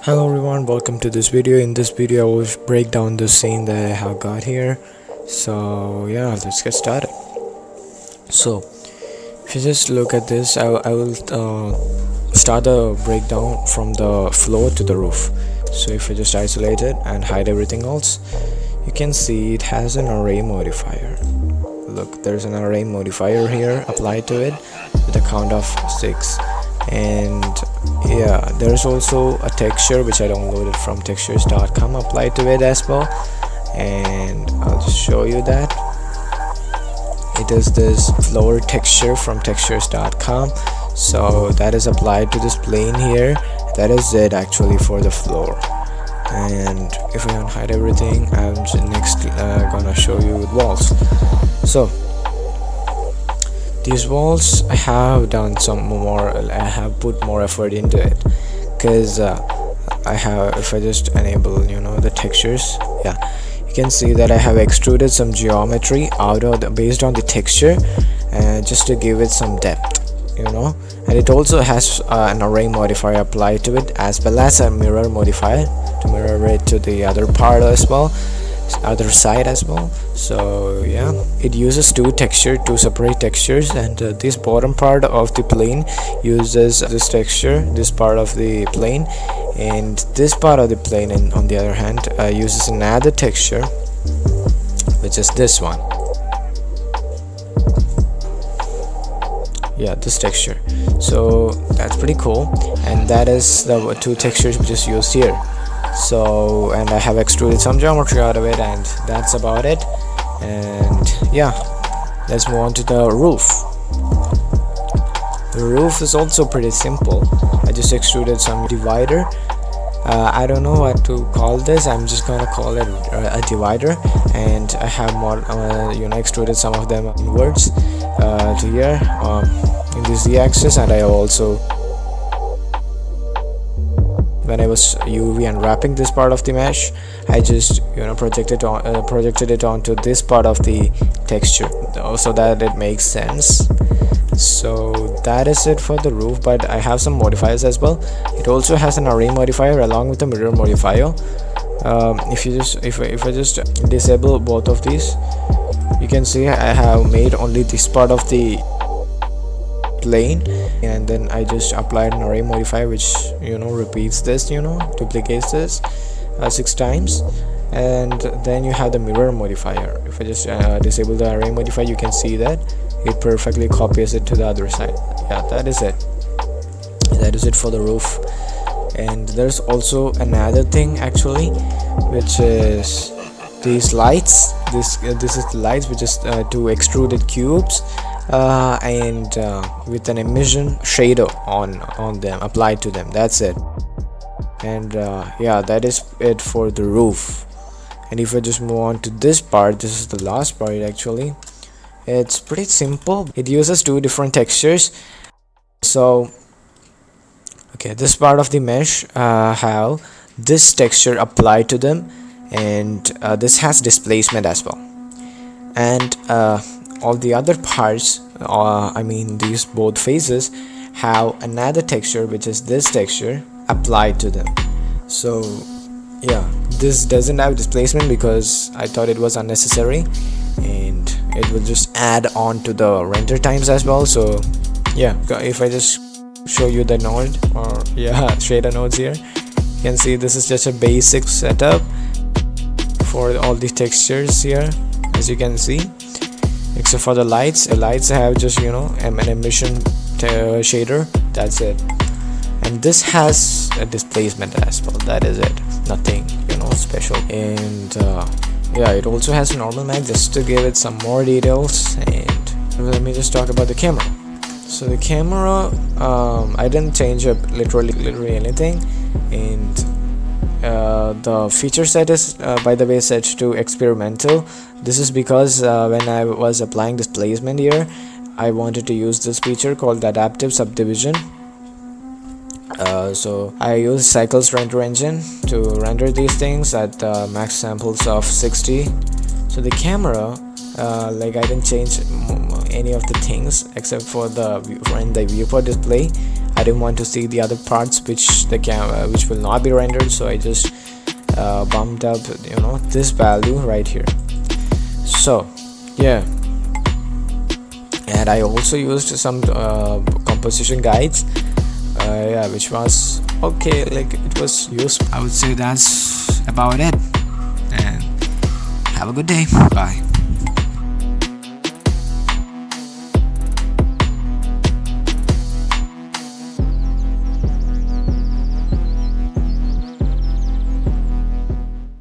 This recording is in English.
Hello everyone, welcome to this video. In this video I will break down the scene that I have got here. So yeah, let's get started. So if you just look at this, I will start the breakdown from the floor to the roof. So if you just isolate it and hide everything else, you can see it has an array modifier. Look, there's an array modifier here applied to it with a count of 6. And yeah, there's also a texture which I downloaded from textures.com applied to it as well, and I'll just show you that. It is this floor texture from textures.com, so that is applied to this plane here. That is it actually for the floor. And if I unhide everything, I'm next gonna show you with walls. So these walls, I have done some more, I have put more effort into it, because I have, if I just enable the textures, yeah, you can see that I have extruded some geometry out of based on the texture, just to give it some depth, and it also has an array modifier applied to it, as well as a mirror modifier to mirror it to the other part as well, other side as well. So yeah, it uses two separate textures, and this bottom part of the plane uses this texture, this part of the plane, and this part of the plane, and on the other hand uses another texture, which is this one. Yeah, this texture. So that's pretty cool, and that is the two textures which is used here. So, and I have extruded some geometry out of it, and that's about it. And yeah, let's move on to the roof. The roof is also pretty simple. I just extruded some divider. I don't know what to call this. I'm just gonna call it a divider, and I have more extruded some of them inwards to here in the z-axis, and I also, when I was UV unwrapping this part of the mesh, I just projected it onto this part of the texture, so that it makes sense. So that is it for the roof, but I have some modifiers as well. It also has an array modifier along with a mirror modifier. If I just disable both of these, you can see I have made only this part of the plane, and then I just applied an array modifier which repeats this, duplicates this 6 times, and then you have the mirror modifier. If I just disable the array modifier, you can see that it perfectly copies it to the other side. Yeah, that is it for the roof. And there's also another thing actually, which is these lights. This is the lights, which is two extruded cubes, and with an emission shader on them applied to them. That's it. And yeah, that is it for the roof. And if I just move on to this part, this is the last part actually. It's pretty simple. It uses two different textures. So okay, this part of the mesh have this texture applied to them, and this has displacement as well, and all the other parts, I mean these both faces, have another texture, which is this texture applied to them. So yeah, this doesn't have displacement because I thought it was unnecessary, and it will just add on to the render times as well. So yeah, if I just show you the node, or yeah, shader nodes here, you can see this is just a basic setup for all the textures here, as you can see, except for the lights. The lights have just an emission shader. That's it. And this has a displacement as well. That is it. Nothing special. And yeah, it also has a normal mag, just to give it some more details. And let me just talk about the camera. So the camera, I didn't change up literally anything, and the feature set is by the way set to experimental. This is because when I was applying displacement here, I wanted to use this feature called adaptive subdivision. So I use Cycles render engine to render these things at max samples of 60. So the camera, like I didn't change any of the things except for in the viewport display. I didn't want to see the other parts which the camera which will not be rendered, so I just bumped up this value right here. So yeah, and I also used some composition guides, yeah, which was okay, like it was useful. I would say that's about it, and have a good day. Bye.